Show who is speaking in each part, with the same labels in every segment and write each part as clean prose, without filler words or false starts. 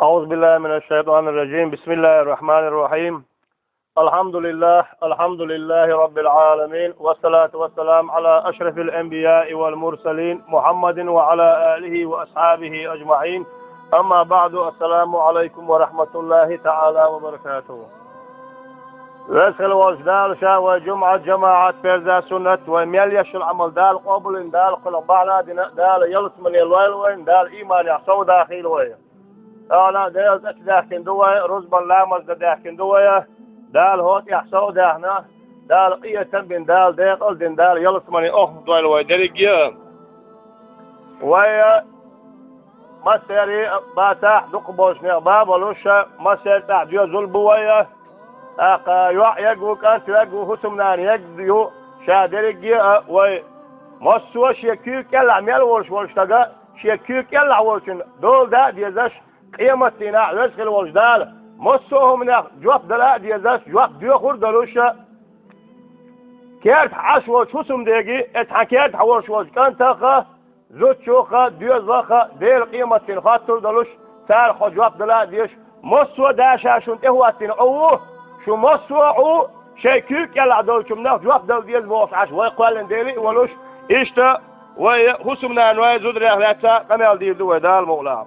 Speaker 1: أعوذ بالله من الشيطان الرجيم. بسم الله الرحمن الرحيم. الحمد لله رب العالمين، والصلاة والسلام على أشرف الأنبياء والمرسلين محمد وعلى آله وأصحابه أجمعين. أما بعد، السلام عليكم ورحمة الله تعالى وبركاته. ويسخل وجدال شاوى جمعة جماعة بيرزا سنة وميليش العمل دال قبل دال قلبعنا دال يلس من الويل دال إيمان يحصو داخل وين أنا دال داخل دوية رزبا لامز داخل دوية دال هوت يحصو داخنا دال قية بن دال ديقل دين دال يلس من دويل وين دلقيا ويا مسيري باتاح دقبوش باب ولوشة مسير تحجيو زلبوية يقو كانت يقو هسمنان يقو شادرقيا وي مصوى شيكيك يلع ميل ورشتاقا شيكيك يلع ورشن دول دا ديزاش قيمة سيناع ويسخل ورشدال مصوهم ناخ جواب دلا ديزاش جواب ديو خور دلوشا كيرت حاش ورش هسم ديجي اتحكيرت حورش ورش كان تاخا زوت شوخا ديوزاخا دير قيمة سين خاطر دلوش سار خو جواب دلا ديش مصوى داشاشون اهواتين اوه شو مصوعو شيكيك يلع دولكم ناخ جواب دول ديال موفعش ويقوالن ديلي ولوش إشتا وهسمنا أنواع زدر أهلاتا قمال دير دو دال مولاه.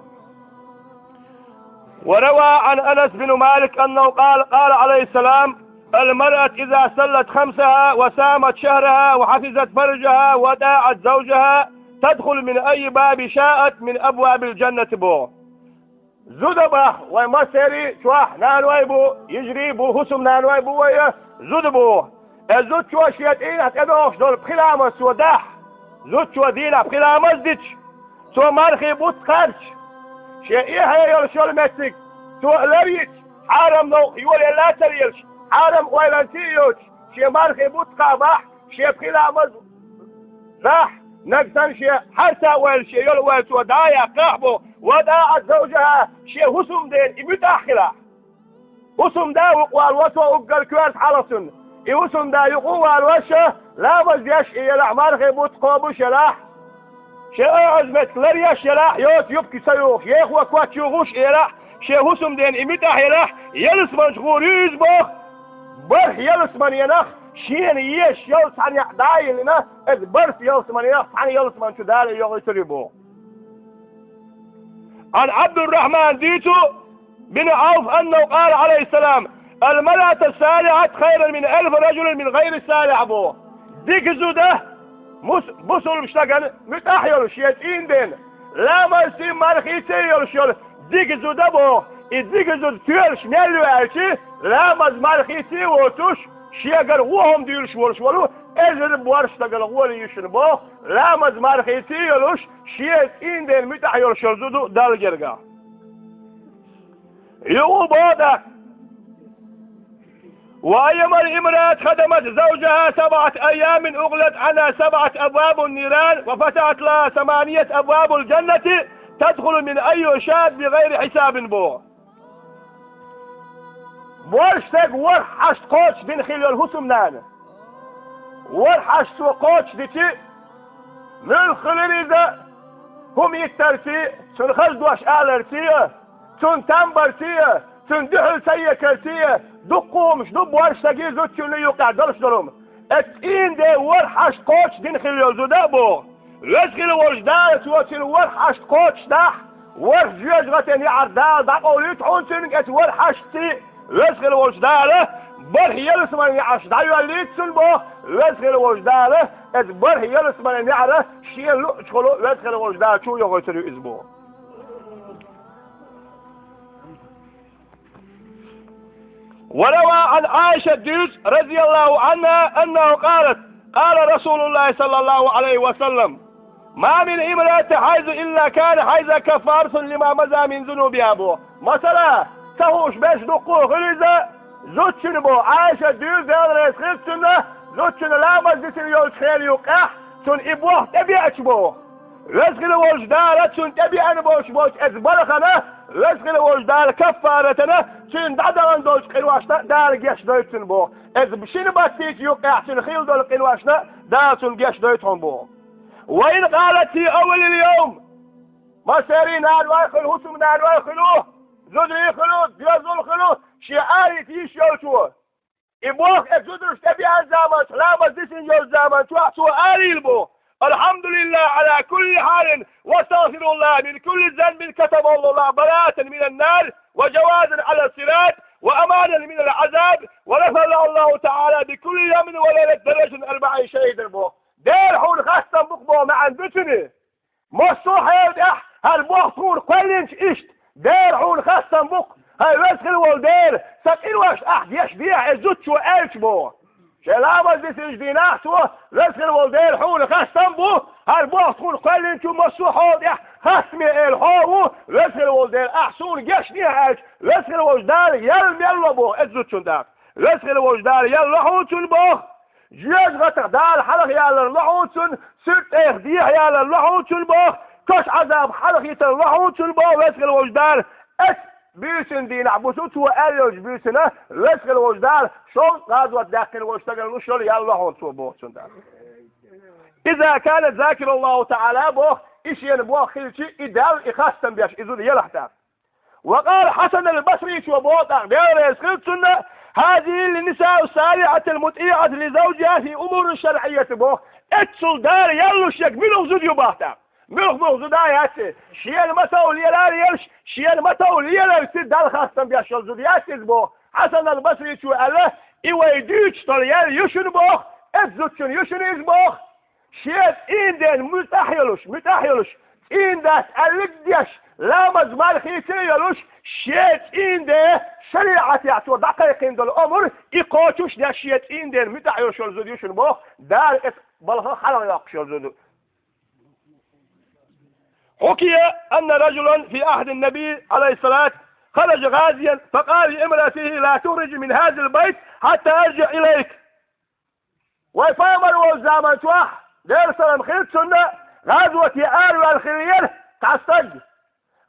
Speaker 1: وروى عن أنس بن مالك أنه قال عليه السلام: المرأة إذا سلت خمسها وسامت شهرها وحفظت فرجها وداعت زوجها تدخل من أي باب شاءت من أبواب الجنة بو. زدبه ومسيري شواح نانواي بو يجري بو هسم نانواي بو ويا زدبو الزد شو شيت إيه هتقدوش دول بخلامس وداح زد شو دينا بخلامس ديتش سو مارخي بوت خارج شيء إيه هي يول شو المسك سو لريت حرم نو يقول لا تريلش حرم ويلانتيوش شيء مارخي بوت قابح شيء بخلامس راح نقصن شيء حتى ويل شيء يول ويل سو دايا قحبو وداعت زوجها شيء هسم دين متأخرة هسم دا وقوال وسو وقال كوارت حلصن هسم دا يقوى الوشة لا مزيش إيا الأعمال غيبوت قابو شلاح شيء عزمت لريا شلاح يوت يبكي سيوخ يخ وكوات يغوش إيلاح شيء هسم دين متأخرة يلس من شغور يزبخ برح يلس من ينخ شين يش يلس عن يحداي لنا إذ برس يلس من ينخ عن يلس من شدال يغيسربو. عن عبد الرحمن ديتو بن عوف أنه قال عليه السلام: المرأة السالعة خيرا من 1000 رجل من غير السالع بو. ديك زوده مسل مشتاقن متأحيول شيئين دين لا مرسي مرخيتي يرشول ديك زوده بو ديك زود تيرش ميلو عيشي لا مز مرخيتي وتوش شيئا وهم ديرش ورشولو اجر بوارش تقل غولي يشن بو لا مز مرخيتي يرش شيئين دين متأحيول شرزودو دال جرقا يقول بودك: وأيما الامرأة خدمت زوجها 7 أيام أغلت عنها 7 أبواب النيران وفتحت لها 8 أبواب الجنة تدخل من أي شاب بغير حساب بو. بورشتك ورحشت قوش بن خلال الهسم نانا ورحشت وقوش ديتي من خلال إذا هم يترتي سن خزدوش آلرتيه سن تنبرتيه سن دحل سيكرتيه دقو مش دب ورشتاقي زوتشو اللي يوقع دلش دلوم اتين دي ورحش قوش دين خليو زودابو رزقل ورجدال سواتين ورحش قوش داح ورش جيجغتين يعردال داقو ليتحون سنك ات ورحشتي رزقل ورجداله برح يلس من يعرش دايو اللي تسنبو رزقل ورجداله ات برح يلس من يعرش شيء لو تخلو رزقل ورجدال شو يغيتريو ازبو. وروى عن عائشة ديوز رضي الله عنها أنه قالت: قال رسول الله صلى الله عليه وسلم: ما من امرأة حيض إلا كان حيض كفارة لما مزى من ذنوبها بو. مثلا تهوش باش دقوه غليزة زوتشن بو عائشة ديوز ديال ريسخيستنا زوتشن لا مزيسن يولش خيال يوقح سن إبوه تبيعش بو رزق الوجدال سن تبيعن بوش بوش أزبرخنا رزق الوجدال كفارتنا سن دعدان دوش قنواشنا دار جيش دويتن بو إذ بشين باتيك يوقع سن خيل دول قنواشنا دار سن جيش دويتن بو. وإن قالت في أول اليوم ما سيري نال واخل هسم نال واخلوه زودري خلود بيزول خلود شعاري تيش يوتو إبوخ أزودرش تبيع الزامن سلامة ديسن جو الزامن توحسو آلي البو الحمد لله على كل حال واستغفر الله من كل ذنب كتب الله براءة من النار وجوازا على الصراط وأمانا من العذاب ورفع الله تعالى بكل يوم وليلة درجة 40 شهيد البو دير حول خاصة بقبو مع البتني مصوح يودح هالبوخور كلنش إشت دير حول خاصة بق هالوسخل والدير سكين واش أحد يشبيع الزوت شو ألش بو شلامة ديسنج ديناح سوا وسخل والدير حول خاصة بو هالبوخور كلنش مصوح يودح خصمي الحو وسخل والدير أحسون جشني ألش وسخل وجدار يلا بو الزوت شو داك وسخل وجدار يلا حوتون بو جيج غتر دال حلق يالا اللحوتون سرت اخديح يالا اللحوتون بو كش عذاب حلق يتر اللحوتون بو وسخل وجدار اس بيسن دين عبوسوت وقالوش بيسنه وسخل وجدار شون غازوة داخل واشتغل وشول يالا اللحوتون بو إذا كانت ذاكر الله تعالى بو إيش ينبوه خلشي إدال إخاستن بيش إذن يلحتاك وقال حسن البصري شو بوطا غير يسخلتن هذه للنساء الصالحة المطيعة لزوجها في أمور شرعية بوخ اتسل دار يلوش يك ملوخ زود يباهتا ملوخ زود آياتي شيال متاول يلار يلش شيال متاول يلار سدال خاصة بيشل زود ياسيز بوخ حسن البصري شو قال إيويديش طليال يشن بوخ اتزوتشن يشن إز بوخ شيال إندن متاحيلوش إنداس ألق ديش لا مزمال خيسي يلوش شيت إنده شريعة يعتو دقيقين دول أمر إقاتوش دا شيت إنده متاحيلوش يلزوديوشن بوخ دار إس بلغة حلق يقش يلزودو حكي أن رجلا في عهد النبي عليه الصلاة خرج غازيا فقال لامرأته لا تخرج من هذا البيت حتى أرجع إليك ويفامر والزامن توح دير سلام خير سنة غزوة آل والخليل تعصج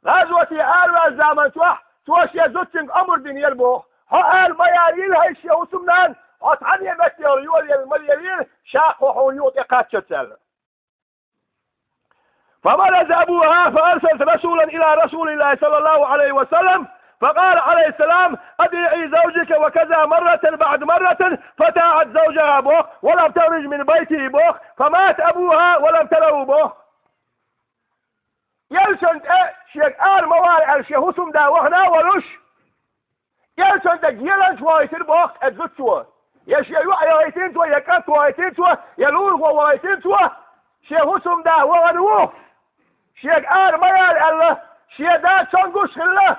Speaker 1: غزوة آل والزامن توح توش يزوتشنج أمر دين يلبوخ هقال مياليل هايش يوسمنان هتعني بكير يولي الملياليل شاقو حوليوت إقاتشتل فمرز أبوها فأرسلت رسولا إلى رسول الله صلى الله عليه وسلم فقال عليه السلام أدعي زوجك وكذا مرة بعد مرة فتاعت زوجها بوخ ولم تخرج من بيته بوخ فمات أبوها ولم تلو بوخ يلشنت شيك آل موارع الشيخوسم دا وهنا ولوش يلشنت جيلنش وايتين بوخ أدزوتشوا يشي يوعيتين توا يكات وايتين توا يلور وايتين توا شيخوسم دا وغنوخ شيك آل موارع الله شيك دا تشنقوش خله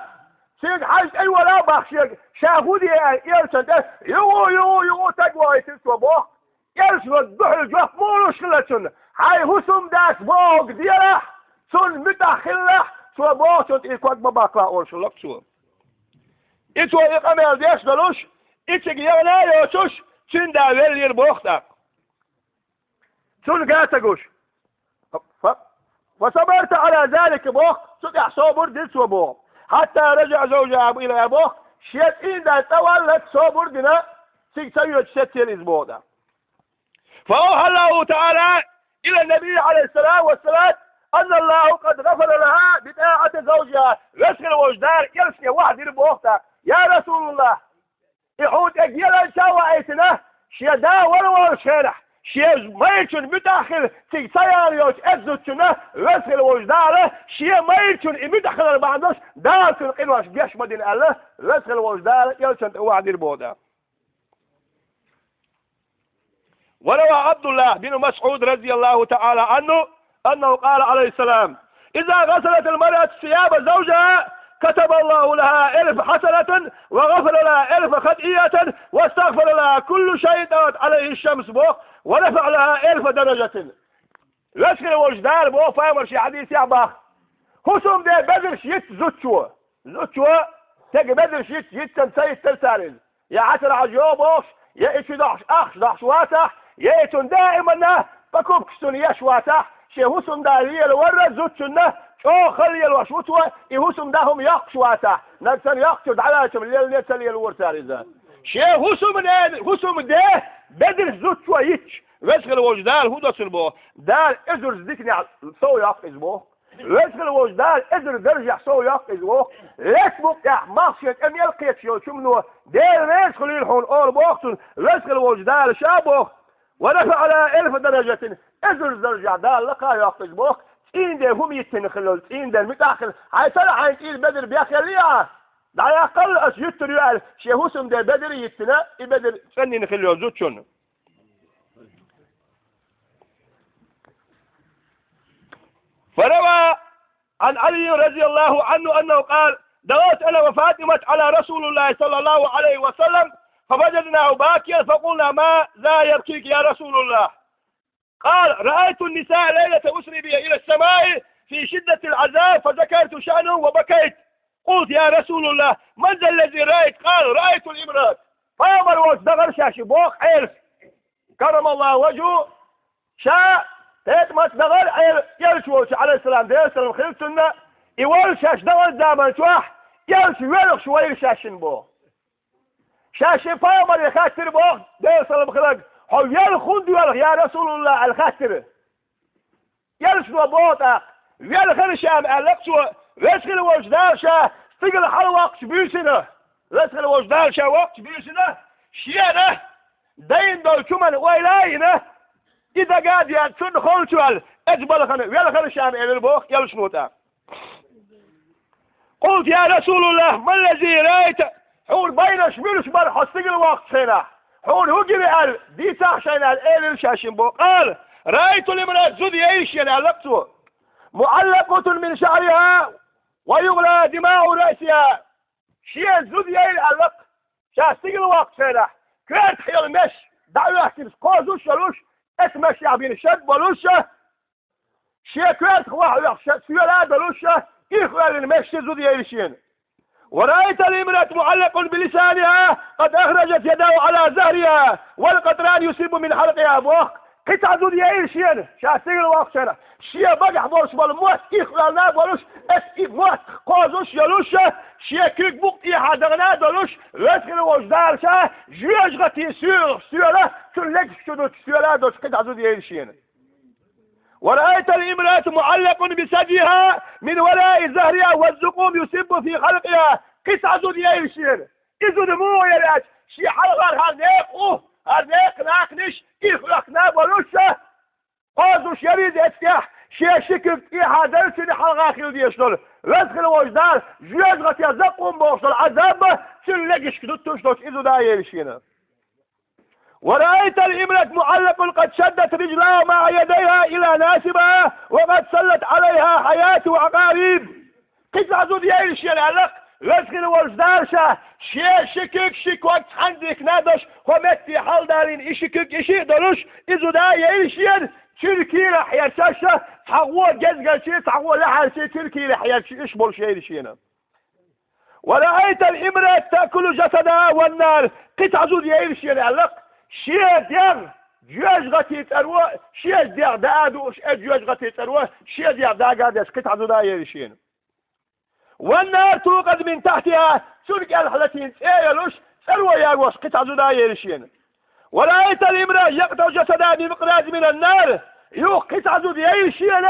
Speaker 1: شيك حاج أي ولا بخ شيك شاهودي يلشنت يو تقوى يتنسوا بوخ يلشنت دحل جوف مولوش خلتشن هاي هسم داس بوخ ديره سن متاخله سو بوشت إيكوات مباقلا أورشلك سو إتو إقامل ديش دلوش إتك يغنا يوشوش سن داويل يربوختك سن قاتقوش فصبرت على ذلك بوخ سن صبر دل سو بوخ حتى رجع زوجها إلى أبوه شيت إذا تولت صبر دنا سيسير شتى الأسبوع ده فأوحى الله تعالى إلى النبي عليه الصلاة والسلام أن الله قد غفر لها بطاعة زوجها رسل وجدار يرسل واحد يربوخته يا رسول الله يحوت أجيلا شاوى أيتنا شيدا ولو شرح شيء ما يكون مداخل سيسير يوش أزوتنا رسل وجداره شيء ما يكون مداخل البعضش داخل قنواش بيش مدين الله رسل وجداره يرسل واحد يربوخته وروى عبد الله بن مسعود رضي الله تعالى عنه أنه قال عليه السلام إذا غسلت المرأة ثياب زوجها كتب الله لها 1000 حسنة وغفر لها 1000 خطيئة واستغفر لها كل شيء دارت عليه الشمس بوخ ورفع لها 1000 درجة رسل وجدار بوخ فامر شي حديث يعباخ هسم دي بدر شيت زوتشوا تاقي بدر شيت جدا سيد تلسارز يا 10 عجوب بوخ يا إيش دحش واتح يا إيتون دائما بكوب كستون يشواتح شي هسم دا هي الورة زوتشنا شو خلي الوشوتوا يهسم داهم يقشواتا نكسن يقشد على شم الليل نتسلي الورساريزا شي هسم ده بدر زوتشوا يتش وشغل وجدال هو دسل بو دار ازر ذكني سو يقز بو رزق الوجدان إذن درجة سو يقضي وق لسبق يا مخشية أم يلقيت شو شمنو دير ناس خليلحون أول بوقتون رزق الوجدان شابوخ ورفع على 1000 درجة إذن درجة دال لقى يقضي بوق تين دي هم يتنخلوا تين دي المتاخل هاي طلع عين تين بدر بيخليها دا يقل أسجدت ريال شيهوسم دي بدر يتنا يبدر سني نخلوا زوت شنو فروى عن علي رضي الله عنه أنه قال دعوت أنا وفاطمة على رسول الله صلى الله عليه وسلم فوجدناه باكيا فقلنا ما ذا يبكيك يا رسول الله قال رأيت النساء ليلة أسري بي إلى السماء في شدة العذاب فذكرت شأنه وبكيت قلت يا رسول الله من ذا الذي رأيت قال رأيت الإمرأة فأمر وصدغر شاشي بوخ عيل كرم الله وجهه شاء تيت ما تدغر يلشوش عليه السلام دير السلام خلصنا يول شاش دغر دامن شواح يلش ويلخ شوية شاشن بو شاشن فايمر يخاتر بو دير السلام خلق هو يلخون ديولخ يا رسول الله الخاتر يلش نو بوطا يلخن شام ألقشو رسل وجدال شا استقل حلوق شبيسنا رسل وجدال شا وقت بيسنا شيانا دين دول شمن ويلاينا إذا قاعد يتسن خلشوال أجبل خنا ويلخن شام البوخ يلش نوتا قلت يا رسول الله ما الذي رأيت حول بين شميلش بر حستقل وقت هنا حول هو جري قال دي تحشينا الإيل شاشن بو قال رأيت الامرأة زودي ايش يعني علقته معلقة من شعرها ويغلى دماء رأسها شيء زودي ايل علق شاستقل وقت هنا كانت حيال مش دعوا يحكي قوزوش يلوش اسمه شعبين الشد بلوشه شيء كانت خواح يحشد سيولا بلوشه إخوان المشي زودي ايشين ورأيت الامرأة معلق بلسانها قد أخرجت يده على زهرها والقطران يصيب من حلقها بوخ قطع زودي ايشين شاستقل وقت هنا شيء بقح بولش بالموت إخوان بولش اسكي موت قوزوش يلوشه شيء كيك بوق إيحا دغنا دلوش رسل وجدار شاه جيش غتي سيولا تلك شدوش سيولا دوش قطع زودي ايشين ورأيت الامرأة معلق بثديها من وراء زهرها والزقوم يسب في خلقها قطع زودي ايشين إذو دمو يلاش شي حلغر هالنيق هالنيق ناقنش إخلق نابلوشه قوزوش يريد اتكاح شي شكل إيحا درسن حلغا خيل ديشتول رسل وجدار جيش غتي زقوم بوصل عذاب تلقش كدوتوش دوش إذو دا ايشين ورأيت الامرأة معلق قد شدت رجلها مع يديها إلى ناسبها وقد سلت عليها حياة وعقارب قطع زودي ايش يلعلق رزق وجدارشا شي شكك شك وقت عندك نادش ومت في حال دارين اشكك اشي دلوش إذو دا ايشين تركي رح يرشاشا تحقوا جزقل شي تحقوا لحال شي تركي رح يرشيش بول شي ايشينا ورأيت الامرأة تأكل جسدها والنار قطع زودي ايش يلعلق شيء دير جوج غتي تروى شيء دير دادو جوج غتي تروى شيء دير دا قادس قطع داير شين والنار توقد من تحتها سلك الحلتين ايلوش تروى يا وش قطع داير شين ورأيت الامرأة يقطع جسدها بمقراض من النار يو قطع داير شين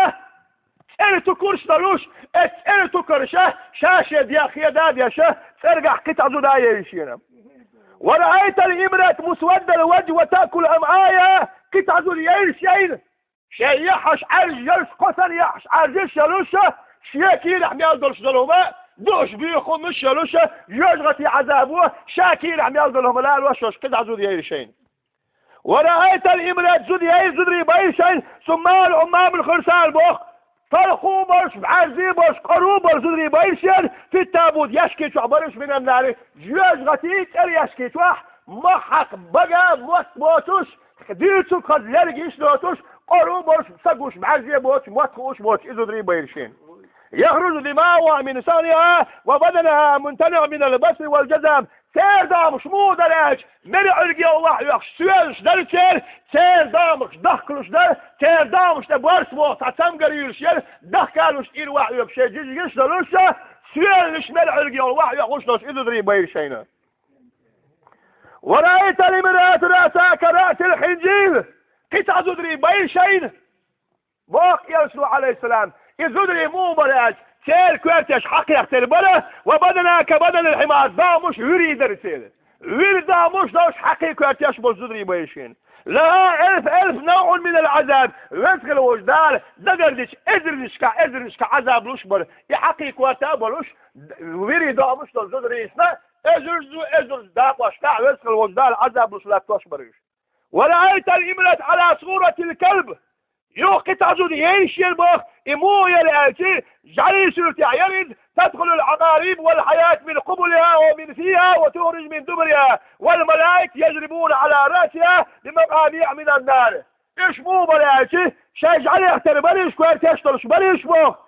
Speaker 1: ارتو كرش دلوش ارتو كرشه شاشه ديا خيادات يا شه ترجع قطع داير شين ورأيت الامرأة مسود الوجه وتأكل أمعايا قطع ذريين شيء يحش عرج يلش قصر يحش عرجش يلوشه شيء كير حميال دلش دلهما دوش بيخو مش يلوشه يجغتي عذابوه شاكير حميال دلهما لا الوشوش قطع ذريين ورأيت الامرأة ذريين ذري بيشين ثم العمام الخرسان بوخ فرخو برش بعرزي برش قرو برش ذري بيشين في التابوت يشكي برش من النار جيش غتيت يشكي محق بقى موتوش ديتو قد يرجيش نوتوش قرو برش سقوش بعرزي بوش موتخوش إذو ذري بيشين يخرج دماؤها من ثانيها وبدنها ممتنع من البصر والجزم تير دامش مو دراج مرع القي الله يخش سوالش در تير تير دامش دخلش در تير دامش تبارس موت عتم قريلش يل دخلش إير واحد يبشي جيش دلوشه سوالش مرع القي الله يخش دوش إذو ذري بيشينا ورأيت الامرأة رأسها كرأس الحنجيل قطع ذري بيشين باق يرسل عليه السلام يزدري مو بلاش سير كوارتش حق يختل بله وبدنا كبدن الحمار دامش يريد رسيل يريد دامش دوش حقي كوارتش بزدري بيشين لها ألف نوع من العذاب ويسخ الوجدال دقردش ازرنش كعذاب لوش بل يحقي كوارتا بلوش يريد دامش دوش زدري اسنا ازرز داقوش كع ويسخ الوجدال عذاب لوش لا توش بريش ورأيت الإمرة على صورة الكلب يوقت عزود يعيش يلبخ إمو يلأتي جعلي سلطة يرد تدخل العقارب والحياة من قبلها ومن فيها وتخرج من دبرها والملائكة يجربون على رأسها لمقاميع من النار إيش مو ملائكة شيء جعلي يختار بريش كوير تشترش بريش بخ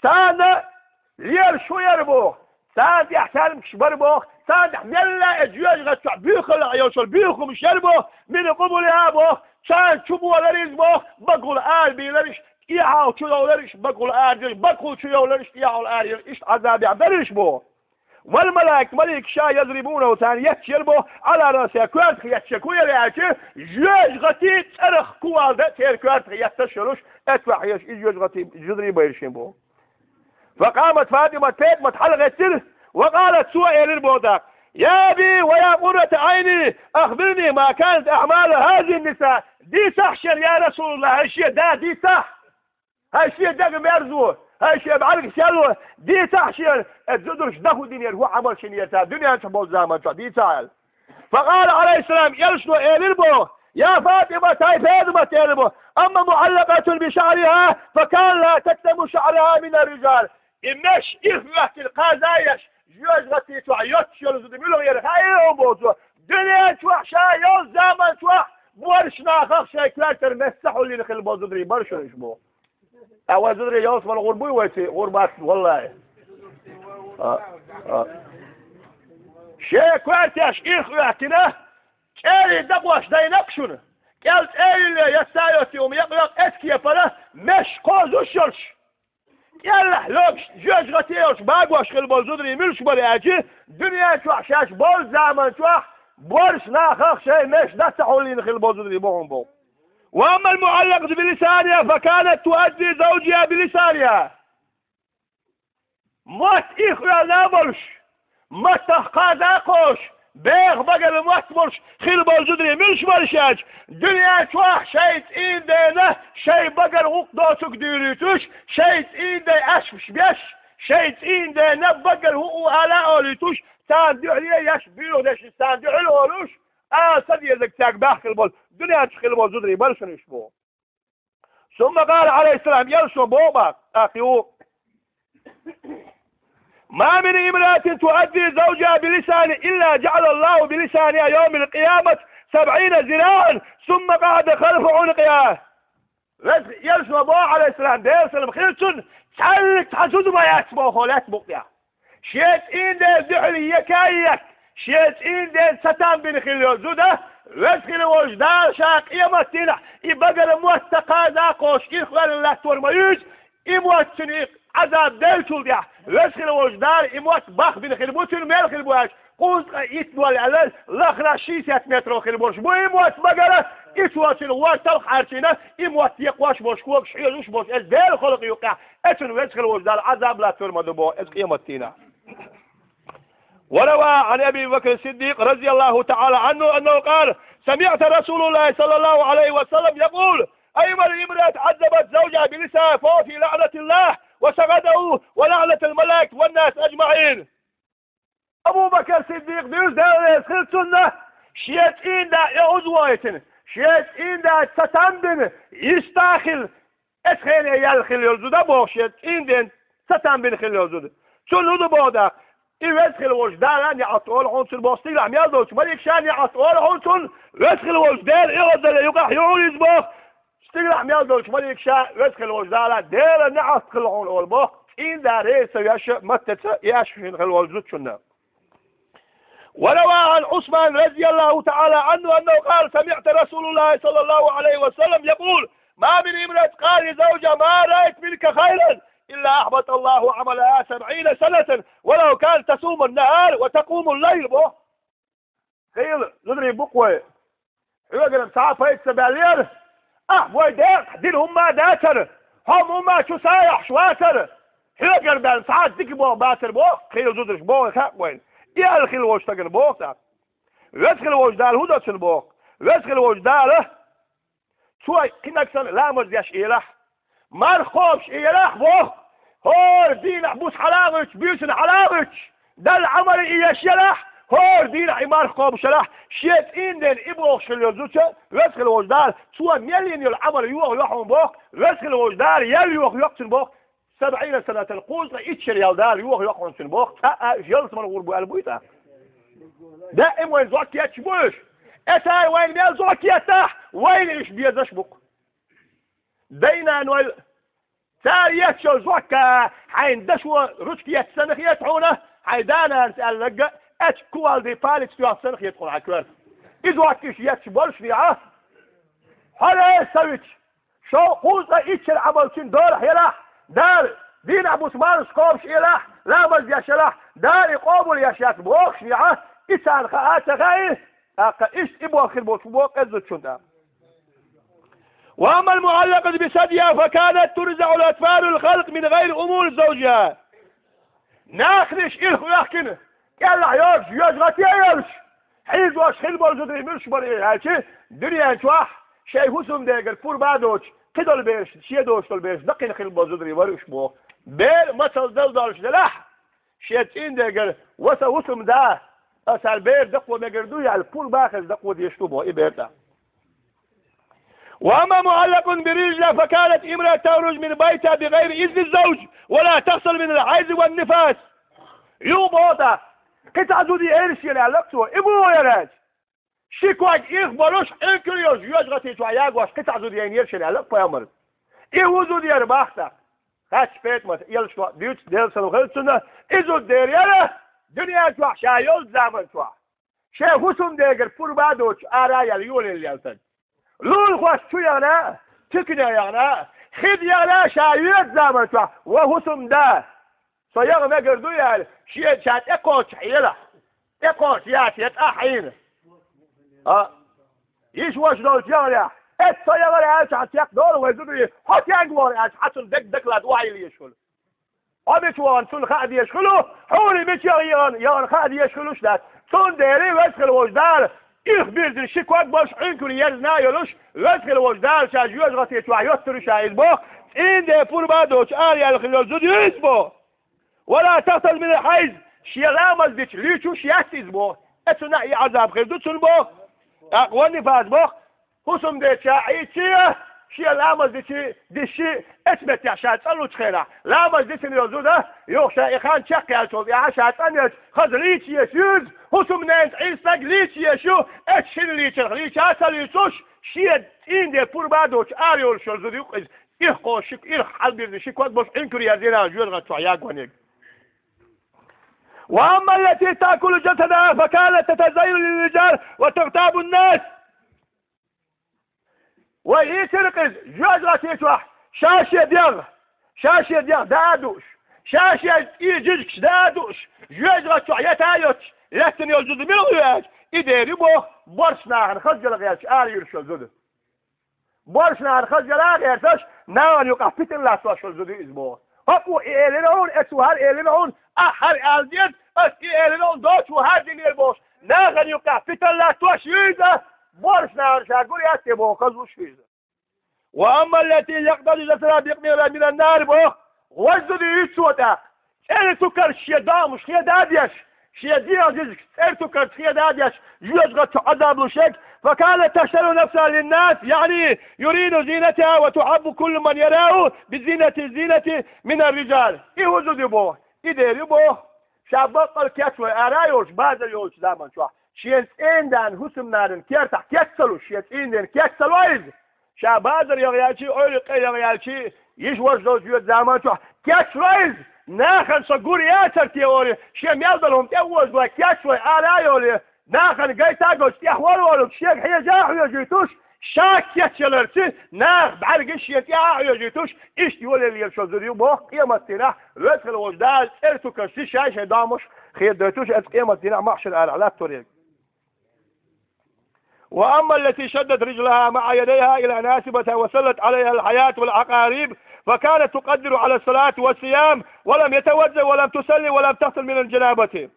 Speaker 1: سانا لير شو يربخ ساند يحسن مش بربخ ساند حملا اجياج غتشع بيخل عيوشل بيخو مش يربخ من قبلها بخ ساند شبو لريز بخ بقول آل بيلرش إيحاو شو لرش بقول آل بقول شو لرش إيحاو الآل إيش عذاب يعبرش بخ والملائكة ملك شا يضربونه ثاني يتشلبه على رأسه كوارت يتشكو يريعته جيج غتي ترخ كوالده تير كوارت يتشلوش اتوح يش جيج غتي جدري بيرشين بو فقامت فاطمة تيت متحلقت تله وقالت سوء للبوداق يا أبي ويا قرة عيني أخبرني ما كانت أعمال هذه النساء دي تحشر يا رسول الله هالشيء ده دي تح هالشيء ده مرزوه هالشيء بعرق سلوه دي تحشر الزدرش دخو دينير هو عمل شنيتها دنيا تبوز زمان دي تعال فقال عليه السلام يلشنو للبو يا فاطمة تايفيد تيربو أما معلقة بشعرها فكان لا تكتم شعرها من الرجال إمش إخوة القازايش جوز غتي تعيط شلون زدميلو غير خير وبوزو دنيا توحشا يوز زمن توح بورش ناخخ شيء كلاتر مسحوا اللي نخل بوزدري برشو يشبو أول زدري يوز من غربوي ويتي غربات والله شيء كلاتش إخوة كنا كالي دقوش داينكشون قالت ايه يسايوتي وميقلق اسكي فلا مش قوزو شلش يلا لوكش جوش غتيوش باقوش خل بوزدري ملش برياجي دنيا توحشاش بول زمن توح بورش ناخخ شيء مش دسحوا اللي نخل بوزدري بوهم بو واما المعلقة بلسانها فكانت تؤدي زوجها بلسانها موت اخوة نابلش موت تخقاداقوش بيخ بقى موت بلش خل بوزدري ملش برشاج دنيا توح شيء ايدينا شيء بقى غقدوتك ديريتوش شيء ايدي اشفش بيش شيء ايدي نبقى هو على اوليتوش ساندو عليه يش بيلو داش ساندو علولوش صدي يزك تاك باخل بول دنيا تخل بوزدري بلشن يشبو ثم قال عليه السلام يلشو بوبك اخيو ما من امرأة تؤدي زوجها بلسان إلا جعل الله بلسانها يوم القيامة 70 ذراعا ثم قعد خلف عنقها يلسو بو عليه السلام دير سلم خلصن تحلق تحسوز ما يسمو خولات بقيا شيت إين دير دحلي يكايك شيت إين دير ستان بن خليو زوده وادخل وجدان شاق يمتنا يبقى موثقا ذاقوش إخوان الله تورميوش إموت سنيق عذاب دلتول ديح وادخل وجدان إموت باخ بن خلبوتن ميل خلبوهاش قوز يتوالي على الأخرى 6 متر خلبوش بو إموت بقرة إتوات الوار تلق عرشنا إموت يقواش بوشكوك شعيلوش بوش الدير خلق يوقع أتن وادخل وجدان عذاب لا تورمدو بو يمتنا وروى عن أبي بكر الصديق رضي الله تعالى عنه أنه قال سمعت رسول الله صلى الله عليه وسلم يقول أيما الامرأة عذبت زوجها بلسانها فهو في لعنة الله وسغده ولعنة الملائكة والناس أجمعين. أبو بكر الصديق بيوز داوله خلصنا شيت إين دا يعوزوايتن شيت إين دا ستنبن يستاخل اتخيل يالخل يلزودا بو شيت إين دين ستنبن خل يلزودا شون هدو بودا يدخل وجدان يعطول عنصر بوستيل عم يالدوش ملك شان يعطول عنصر يدخل وجدان يغزل يقح يعول يزبخ استيل عم يالدوش ملك شان يدخل وجدان دير نعطل عنصر بوخ إن داري سياش متت ياشفين خل وجدود شنا. وروى عن عثمان رضي الله تعالى عنه أنه قال سمعت رسول الله صلى الله عليه وسلم يقول ما من امرأة قال زوجها ما رأيت منك خيرا إلا أحبط الله عملها 70 سنة ولو كان تصوم النهار وتقوم الليل بو خيل زدري بقوة يقول ساعة فايت سبالير أحبوي دير دينهم ما داتر هم ما شو سايح شواتر هيجر بان ساعات ديك بو باتر بو خيل زودرش بو خاق وين يا الخيل وش تقن بو تا ويدخل وجدال هو تشن بو ويدخل وجداله شوي كنك سن لا مزياش إله ما نخوفش إله بو هور دين بوس حلاوش بيوسن حلاوش ده العمل إيش يلح هور دين عمار خوفش يلح شيت إندن إبوخ شليزوتة ويدخل وجدال شوي مليون العمل يوخ يوخون بو ويدخل وجدال يل يوخ يوخن بو 70 سنة القوس إتشر يالدال يوخ يوخون سن بو جلس من غربو البويتا دائم وين زوكيات بوش اتاي وين ميل زوكياته وين ايش بيزش بق دينا نوال تاريات شو زوكا حين دشوا رشكيات سنخيات عونه حيدانا نسأل لقى اتش كوال دي باليت فيها سنخيات قول عكوار إذ وكيش ياتش بولش فيها هلا سويتش شو قوزة إتشر عملتين دور يلاح دار دين أبو سمان سكوبش يلاح لا مز يشلاح دار يقوموا يشات بوخش فيها إنسان خاطر غير إيش إبوه خربوش بوق أزد شنتا وأما المعلقة بثديها فكانت ترزع الأطفال الخلق من غير أمور زوجها ناخنش إلخو يحكينه يلا يورش يجغتي يورش حيز واش خلبو زدري مش بري هالشي دنيا انشواح شيء هسم ديگر فور بعدوش قدل بيش شي دوش بيش دقين خلبو زدري ورش بو بيل مثل دلدالش دلح شيتين ديگر وسا هسم ده أسأل بير دقوة مقردوية على الفول باخذ دقوة يشتبه إبرتا وأما معلق برجلة فكانت امرأة تخرج من بيتها بغير إذن الزوج ولا تحصل من الحيض والنفاس يوم هذا قطع زودي إيرسي لعلقته إبوه يراج شكواك إخبروش إنكريوش يوجغتي تعياقواش قطع زودي إيرسي لعلقه يمر إيهو زودي يرباحتا خاش فيت ما يلشوا ديوت ديلسل وخلصنا إذو الدير يلا دنيا شوح شايول زمن شوح شيخ حسن ديگر فور بعدوش آرايا اليول اللي يلتن لول خوش شو يغنى تكنا يغنى خد يغنى شايول زمن شوح وحسن ده صيغ مقردو يعني شيء شات اقوش حيلة اقوش يات احين يش وش دول يغنى ات صيغ لها شات يقدر ويزدو حط ينقور حسن دك لاد وعي اللي يشكل أبيت وان سون خاد يشخلو حولي بيت يغن خاد يشخلوش ده سون ديري ويدخل وجدال يخبر ذي الشكوك باش عنكم يزنا يلوش ويدخل وجدال شاجيوش غطيت وعيوتر شايد بو إن دي فور بادوش آريا الخلال زود يسبو ولا تغتل من الحيز شيغامز بيش ليشو شياسيز بو اتنا اي عذاب خير دوتسون بو اقواني فاز بو حسم دي شاعيتيه شيء لامز دي شيء اسمت يا شاد صلوا تخيرا لامز دي سنيوزو ده يوخ شايخان شاق يا شوف يا شاد انت خذ ليش يسوز حسم ناس عيسى ليش يشو اتشن ليش ليش اصل يسوش شيء ان دي فور بعدوش اريول شوزو دي يخوش حلبي دي شيء كواد بس انكر يا زينا جوز غتو يا غونيك واما التي تاكل جسدها فكانت تتزين للرجال وتغتاب الناس ويتركز جوز يشوح شاشة ديغ دادوش شاشة يجيش دادوش جوز غتوح يتايوش لكن يوجد بالغياج إداري بوخ برشنا هنخجل غياش يرشل زده برشنا هنخجل غيرتش نان يقع فتن لا توشل زده إزبوه هكو إيلينون اتوهر إيلينون أحر ألدين إيلينون دوش وهر دينير بوش ناغن يقع فتن لا توشل برشنا هنشاقول يتبوه قزوش فيزا وأما التي يقتضي جسرها بيقمر من النار بوخ وزد يسوتا إلي تكر شيدا مش خيدا ديش شيدين جزك إلي تكر خيدا ديش يجغى عذاب الشك فكانت تشتري نفسها للناس يعني يريد زينتها وتحب كل من يراه الزينة من الرجال إيه وزد يبوه إدير يبوه شابق الكتوى أرايوش بعد يوش داما شوح شيئت إندان حسم نارن كيرتح كتسلو شيئت إندان كتسلويز شابازر يغيالشي أولق يغيالشي يشوش دوش يوت زمان شوح كتسلويز ناخن صقور ياتر تيولي شيم يلدلهم تيوز بلا كتسلوي آرايولي ناخن قيتاقوش تيحولولو شيخ حيجاحو يجيتوش شاك يتشلرسي ناخ بعرقش يتياحو يجيتوش إيش يولي اللي يلشوزريو بوخ قيمة تناح ويدخل وجدال إرتو كرسي شايش داموش خير دوتوش قيمة تناح محشر على طريق وأما التي شدت رجلها مع يديها إلى ناسبتها وسلت عليها الحياة والعقارب فكانت تقدر على الصلاة والصيام ولم يتوضأ ولم تصلي ولم تغتسل من الجنابة.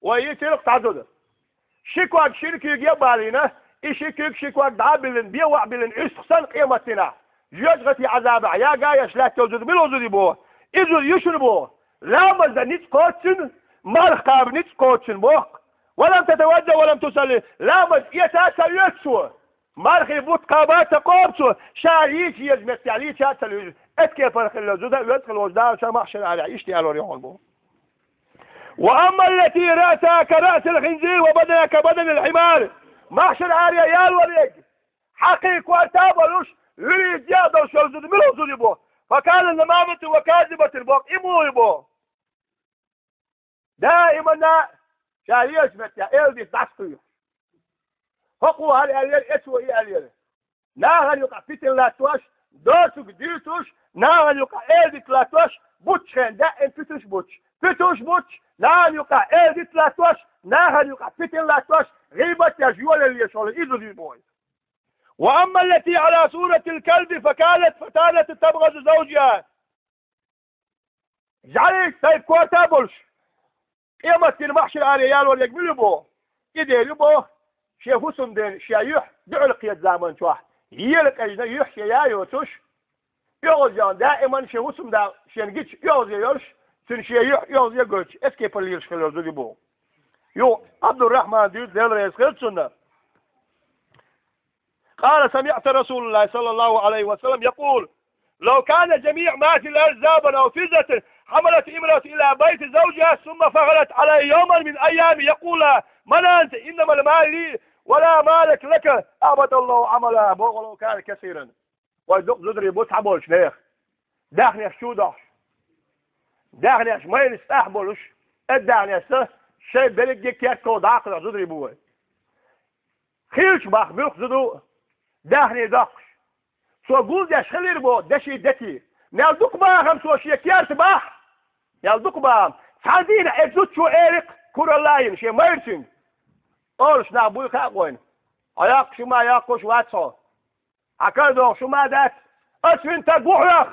Speaker 1: ويتلق تعدد شكواك شرك يجبالينا شكواك دعابلن بيوع بلن إسخسن قيمتنا يجغتي عذابع يا قايش لا توزد بلوزد بوه إذو يشربوه لا مزد نيت قوتشن مالخ قاب نيت قوتشن بوه ولم تتوضأ ولم تصلي لا مزد يتاسا يتسوه مالخي بوت قابات قوبسوه شاريك يزمت يعني شاتل اتكي فرق اللوزد ويدخل وزدار شمحشن على يشتي الوريون بوه. وأما التي رأسها كرأس الخنزير وبدنها كبدن الحمار محشر عارية يال وريق حقيق وارتابلوش يريد يادو شوزد ملوزد بو فكان النمامة وكاذبة البوق إمو بو دائما شارية اسمت يا إلدي تحصيل حقو هالي اسوى إيه ناهل يقع فتن لا توش دوسك ديتوش ناهل يقع إلدي لا توش بوتشين دائم فتوش بوتش ناهل يقع إلدي لا توش ناهل يقع فتن لا توش غيبة يجول اللي يشغل إذو دي بوي. وأما التي على صورة الكلب فتالت تبغض زوجها جعليك سيد كوتا بولش قيمة المحشر عاليال واليقبل بو إذا بو شيء حسن دين شيء دعلق يتزامن شوح يلق أجنا يحشي يا يوتوش يوزيان دائما شيء حسن دا شيء نجيش يوزيوش سن شيء يوزي قلش اسكي فليرش خلوزو دي بو يو عبد الرحمن ديوت دير يسخل سنة قال سمعت رسول الله صلى الله عليه وسلم يقول لو كان جميع ما في الأرض ذهبا أو فضة حملت امرأة إلى بيت زوجها ثم فغلت عليه يوما من أيام يقول من أنت إنما المال لي ولا مالك لك أعبد الله عملها ولو كان كثيرا ويدق زدري بوتعبولش نيخ داخني شو داخش داخني ما يستحبولش ادعني سه شيء بلق كيكو داخل زدري بوه خيلش باخ بيخزدو داخني داخش سو قول داش خلير بو دشي دتي نالدوك باهم سو شيكيارت باح نالدوك باهم سعدينا ادوت شو ايرق كورا لاين شي ميرسين اولش نابوي خاقوين اياق شو ما ياقوش واتسو عكادو شو ما دات اسفين تقوحلخ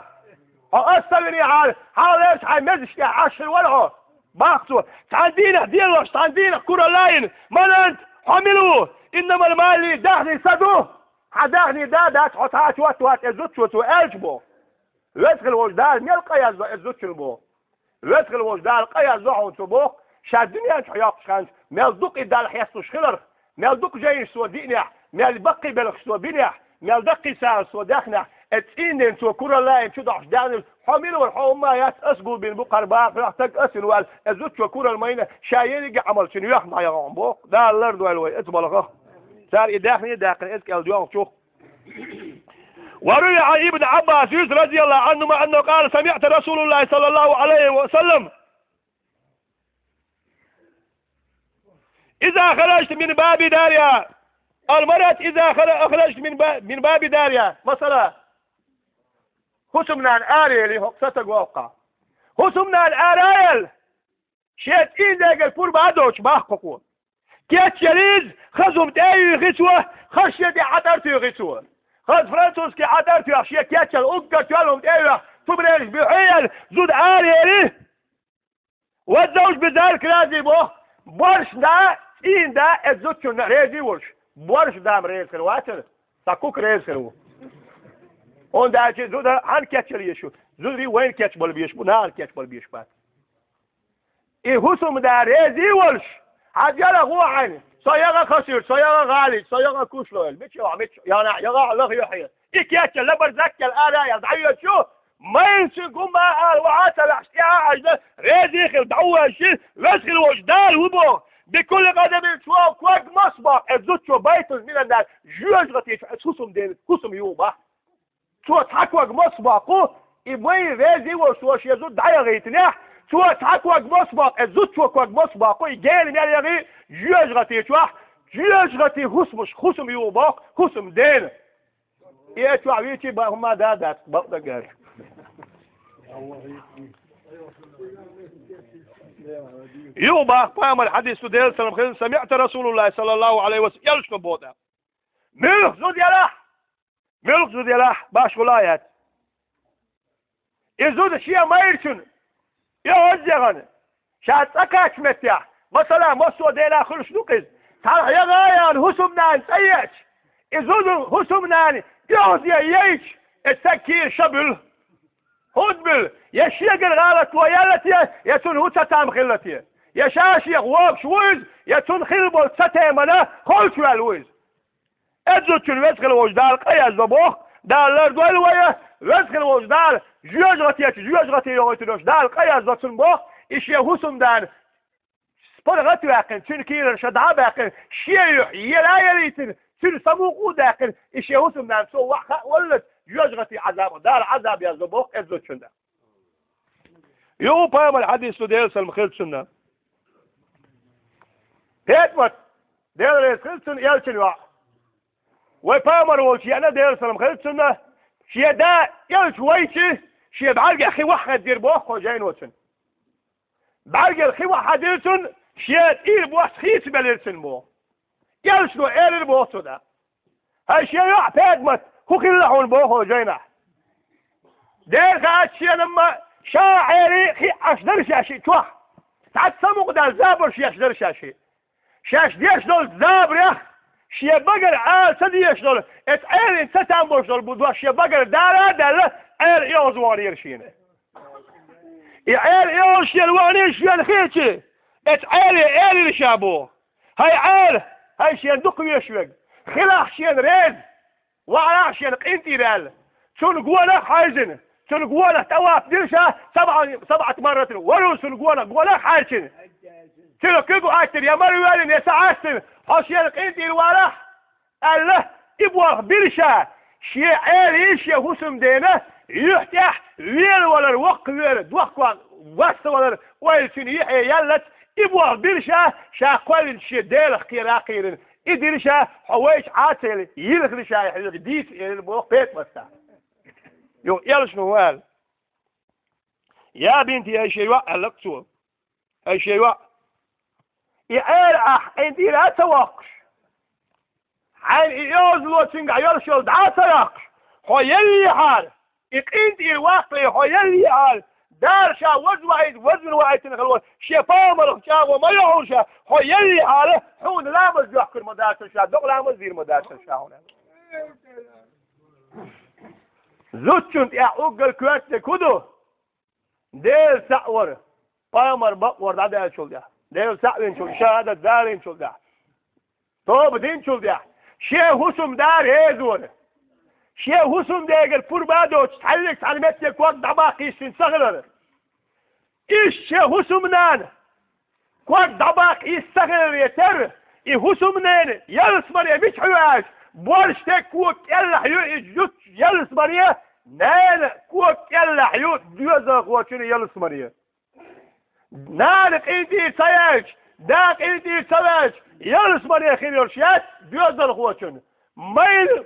Speaker 1: استغني حال ايش حي مزش يا عشر ولعو باخسو سعدينا ديالوش سعدينا كورا لاين من انت حملوه انما المال داخلي صدوه حداخني دادات حطات وات ازوتشو الجبو يدخل وجدال ملقى ازوتشو يدخل وجدال قيا زوحو تبو شادني انت حياق شانش مالدوق يدال حيستوش خلر مالدوق جاي سو دينيح مال بقي بلغ سو بينيح مال دقي سار سو داخنا اتسين سو كورا لاين شو داخش دان حملوا الحوما ياس اسقوا بين بقر باق راحتك اسن وال ازوتشو كورا المينه شايين عمل شنو يخمع يا غامبو دا الارض والوي اتبلغ صار داخل اسك الجوع شوف. وروي عن ابن عباس رضي الله عنهما انه قال سمعت رسول الله صلى الله عليه وسلم اذا خرجت من باب دارها المرأة اذا خرجت من باب دارها مثلا خصمنا الآريل اللي هقصتك وقع خصمنا الآريل شيت إذا قال فور بعدوش باحققون كيت شريز خزم تايو غسوة خشيتي عدرتي غسوة خز فرانسوس كي عدرتي أشياء كيتشل أوكا تيالهم تايو تبريش بحيل زود آريلي والزوج بذلك لازم بوه برش دا إين دا الزوجو ريزي ورش برش دام ريز كرواتر تاكوك ريز كرو اون دا چه زود هان کچل یشو زودی وين کچ بول بیش بو نه کچ بول بیش بات ای حسم دا ريزي ورش حاجه هو عين صياغه خسير صياغه غالي صياغه كوشلول مش يعني يا الله يحيى اي كچ لبر زكل الا يا ضعيف شو ما ينسقوا ما قال وعاتل اشياء ريزي خل دعوه شيء وسخل وجدال وبو بكل قدم شو كوك مصباح الزوجو بيت من الناس جوج غتي خصم دين خصم يوبا شو تحكوك مصباحو يبوي ريزي وشو شي زود دعيه غيتنح شو تحكوك مصباح الزوجو كوك مصباحو يجي من يغي جوج غتي شو جوج غتي خصم يوبا خصم دين ايه تو عويتي هما دادات بقدر يوبا قام الحديث ديال سمعت رسول الله صلى الله عليه وسلم يلشكم بودا ملك زود يلاح باش ولايات İzud şiye mayırçın. Ya özceğen. Şahat akaç metya. Mesela Mosu deyla kılışlı kız. Tarhya gayan husumdan sayyaç. İzudun husumdan يعطي يعيش التكير شبل هدبل يشيق الغالة ويالتي يتون هو تتام خلتي يشاشي غواق شويز يتون خلبو تتامنا خلش والويز ادزوتون وزخل وجدال قياز ببوخ دال لردوال ويا وزخل وجدال جوجغتي يغيتنوش دال قياز بطن بوخ إش يهوسم دان سبرغت واقن تنكير شدعا باقن شيء يلا يليتن تن سموقو داخل إيش يهوسم نام سو ولد جوجغتي عذاب دار عذاب يا زبوق إزو تشندا يو بام الحديث ديال سلم خلصنا بيتمت ديال خلصن يالشن وا وبامر وشي أنا ديال سلم خلصنا شي دا يالش ويشي شي بعرق أخي واحد دير بوخ وجاين وتن بعرق أخي واحد ديرتن شي إير بوخ خيس بليرتن بوخ يالشنو إير بوخ ده هاي شيء يعتاد مت هو كله هون بوخو جينا دير كات شيء لما شاعري خي أشدر شاشي توه تعد سمو قدر زابر شي أشدر شاشي شاش ديش دول زابر يا شيء بقر عال سديش دول اتعال انت تامبوش دول بدوا شيء بقر دارا دارا عال يوز وارير شينه عال يوز شيء الواني شيء الخيتي اتعال اللي شابوه هاي عال هاي شيء دق ويشوق خلاح شين ريز وعلاح شين قينتي رال شون قوانا حاجن شون قوانا تواف ديرشا سبعة مرات ولو شون قوانا حاجن شنو كيكو عاشر يا مريوالين يا سعاشر حشين قينتي الوراح الله يبوغ بيرشا شي عالي شي هسم دينا يحتاح ويل ولا الوق ويل دوق وست ولا ويل شنو يحيى يلت يبوغ بيرشا شاقوال شي ديل خيراقيرن إدريشا حوايش عاتل يلغريشا يحلق ديس البوق بيت مسا يلا شنو قال يا بنتي هاي شيء وقع لقصوه هاي شيء وقع يعير انت لا توقش عن يوزلو تنقع يرشل دعا تيقش هو يلي حال انت الواقع هو يلي حال دار شا وزن واحد تنخلوه شفا مرخشا وما يعوشا هو يلي حاله حون لامز يحكر مدارس الشا دوق لامز دير مدارس الشا هنا زوتشنت يا اوغل كوات كودو ديل سعور قامر بقور دعا شول ديل سعوين شول شهادة دارين شول ده طوب دين شول ده شيء هسم دار هيزور شيء هسم داقل فور بادو تحلق تعلمتك وقت دباقي سنسغلر إيش شيء هسم نان وقت دباقي يستغلر يتر هسم نان يلس مريا مش حواش بورشتك كوك يلا حيوت يلس مريا نان كوك يلا حيوت جوزك وشنو يلس مريا نانك إنتي سياج داك إنتي سياج يلس مريا خيرشيات جوزك وشنو مايل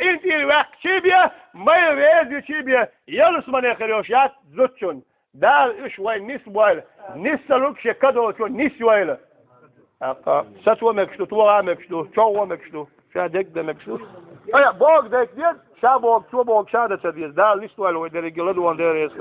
Speaker 1: إنتي وقت شيبيا مايل ريزي شيبيا يلس مريا خيرشيات زوتشون دار إيش وين نس ويل نس لوك شكده شو نس ويل ستوى مكشتو توها مكشتو شو مكشتو شادك ده مكشتو أيه بوق ده كده شابوق شو بوق شادة تديس دار نس ويل ويدري جلده وان داريس